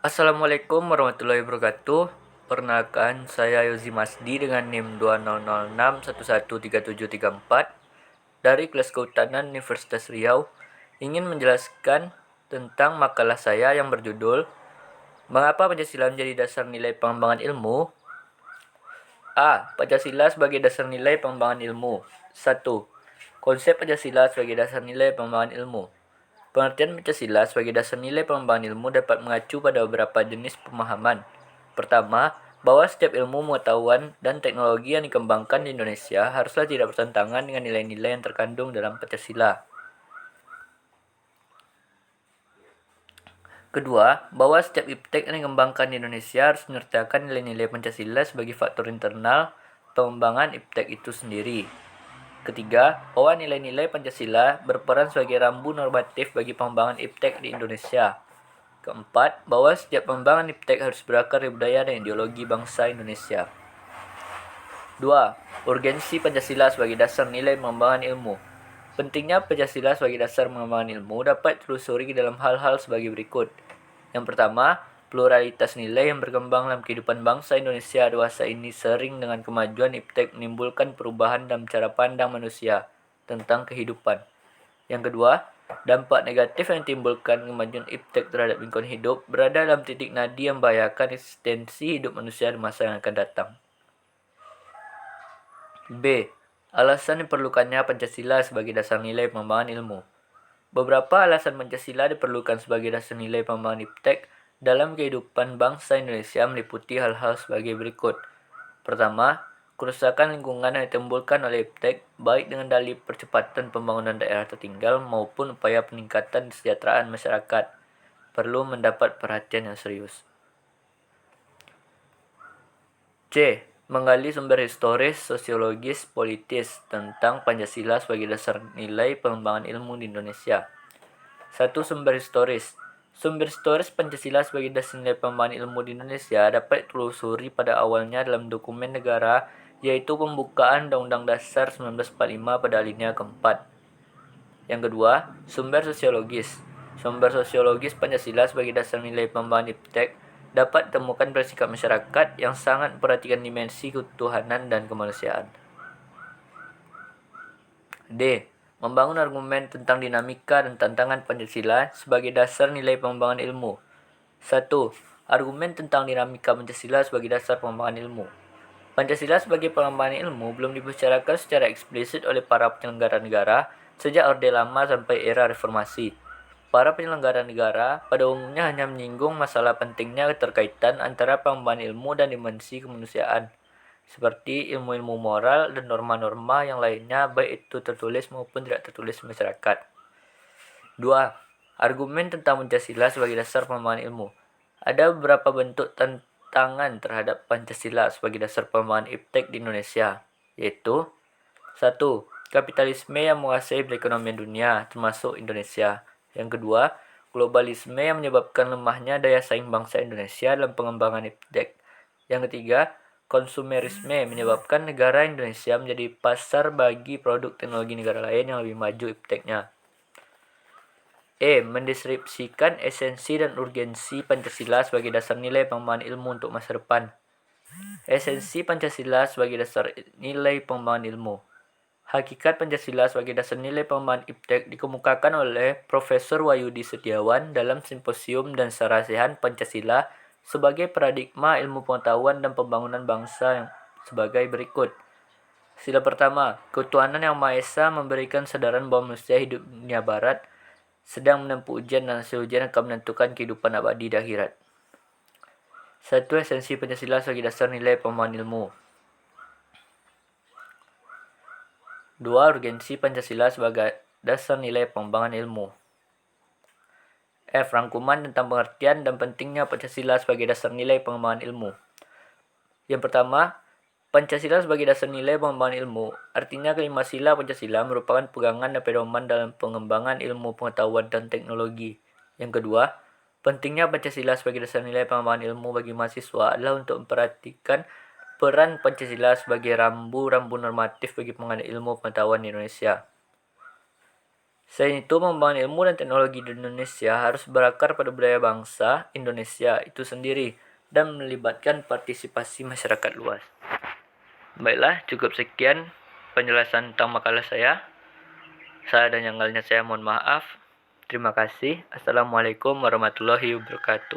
Assalamualaikum warahmatullahi wabarakatuh. Perkenalkan, saya Yozi Masdi dengan NIM 2006113734 dari kelas Kehutanan Universitas Riau ingin menjelaskan tentang makalah saya yang berjudul Mengapa Pancasila menjadi dasar nilai pengembangan ilmu? A. Pancasila sebagai dasar nilai pengembangan ilmu. 1. Konsep Pancasila sebagai dasar nilai pengembangan ilmu. Pengertian Pancasila sebagai dasar nilai pengembangan ilmu dapat mengacu pada beberapa jenis pemahaman. Pertama, bahwa setiap ilmu pengetahuan dan teknologi yang dikembangkan di Indonesia haruslah tidak bertentangan dengan nilai-nilai yang terkandung dalam Pancasila. Kedua, bahwa setiap iptek yang dikembangkan di Indonesia harus menyertakan nilai-nilai Pancasila sebagai faktor internal pengembangan iptek itu sendiri. Ketiga, bahwa nilai-nilai Pancasila berperan sebagai rambu normatif bagi pengembangan iptek di Indonesia. Keempat, bahwa setiap pengembangan iptek harus berakar dari budaya dan ideologi bangsa Indonesia. 2. Urgensi Pancasila sebagai dasar nilai pengembangan ilmu. Pentingnya Pancasila sebagai dasar pengembangan ilmu dapat ditelusuri dalam hal-hal sebagai berikut. Yang pertama, pluralitas nilai yang berkembang dalam kehidupan bangsa Indonesia dewasa ini sering dengan kemajuan iptek menimbulkan perubahan dalam cara pandang manusia tentang kehidupan. Yang kedua, dampak negatif yang ditimbulkan kemajuan iptek terhadap lingkungan hidup berada dalam titik nadi yang membahayakan eksistensi hidup manusia di masa yang akan datang. B. Alasan diperlukannya Pancasila sebagai dasar nilai pengembangan ilmu. Beberapa alasan Pancasila diperlukan sebagai dasar nilai pengembangan iptek dalam kehidupan bangsa Indonesia meliputi hal-hal sebagai berikut. Pertama, kerusakan lingkungan yang ditimbulkan oleh iptek baik dengan dalih percepatan pembangunan daerah tertinggal maupun upaya peningkatan kesejahteraan masyarakat perlu mendapat perhatian yang serius. C. Menggali sumber historis, sosiologis, politis tentang Pancasila sebagai dasar nilai pengembangan ilmu di Indonesia. 1. Sumber historis. Sumber historis Pancasila sebagai dasar nilai pengembangan ilmu di Indonesia dapat ditelusuri pada awalnya dalam dokumen negara, yaitu pembukaan Undang-Undang Dasar 1945 pada alinea keempat. Yang kedua, sumber sosiologis. Sumber sosiologis Pancasila sebagai dasar nilai pengembangan iptek dapat ditemukan pada sikap masyarakat yang sangat memperhatikan dimensi ketuhanan dan kemanusiaan. D. Membangun argumen tentang dinamika dan tantangan Pancasila sebagai dasar nilai pengembangan ilmu. 1. Argumen tentang dinamika Pancasila sebagai dasar pengembangan ilmu. Pancasila sebagai pengembangan ilmu belum dibicarakan secara eksplisit oleh para penyelenggara negara sejak Orde Lama sampai era reformasi. Para penyelenggara negara pada umumnya hanya menyinggung masalah pentingnya keterkaitan antara pengembangan ilmu dan dimensi kemanusiaan, seperti ilmu-ilmu moral dan norma-norma yang lainnya baik itu tertulis maupun tidak tertulis masyarakat. 2. Argumen tentang Pancasila sebagai dasar pengembangan ilmu. Ada beberapa bentuk tantangan terhadap Pancasila sebagai dasar pengembangan iptek di Indonesia, yaitu 1. Kapitalisme yang menguasai perekonomian dunia, termasuk Indonesia. Yang kedua, globalisme yang menyebabkan lemahnya daya saing bangsa Indonesia dalam pengembangan iptek. Yang ketiga, konsumerisme menyebabkan negara Indonesia menjadi pasar bagi produk teknologi negara lain yang lebih maju ipteknya. Mendeskripsikan esensi dan urgensi Pancasila sebagai dasar nilai pengembangan ilmu untuk masa depan. Esensi Pancasila sebagai dasar nilai pengembangan ilmu. Hakikat Pancasila sebagai dasar nilai pengembangan iptek dikemukakan oleh Profesor Wahyudi Setiawan dalam Simposium dan Sarasehan Pancasila sebagai paradigma ilmu pengetahuan dan pembangunan bangsa yang sebagai berikut. Sila pertama, ketuhanan yang Maha Esa memberikan kesadaran bahwa manusia hidup di dunia barat sedang menempuh ujian dan hasil ujian akan menentukan kehidupan abadi di akhirat. 1. Esensi Pancasila sebagai dasar nilai pengembangan ilmu. 2. Urgensi Pancasila sebagai dasar nilai pengembangan ilmu. Rangkuman tentang pengertian dan pentingnya Pancasila sebagai dasar nilai pengembangan ilmu. Yang pertama, Pancasila sebagai dasar nilai pengembangan ilmu. Artinya kelima sila Pancasila merupakan pegangan dan pedoman dalam pengembangan ilmu pengetahuan dan teknologi. Yang kedua, pentingnya Pancasila sebagai dasar nilai pengembangan ilmu bagi mahasiswa adalah untuk memperhatikan peran Pancasila sebagai rambu-rambu normatif bagi pengembangan ilmu pengetahuan di Indonesia. Selain itu, membangun ilmu dan teknologi di Indonesia harus berakar pada budaya bangsa Indonesia itu sendiri dan melibatkan partisipasi masyarakat luas. Baiklah, cukup sekian penjelasan tentang makalah saya. Salah dan janggalnya saya mohon maaf. Terima kasih. Assalamualaikum warahmatullahi wabarakatuh.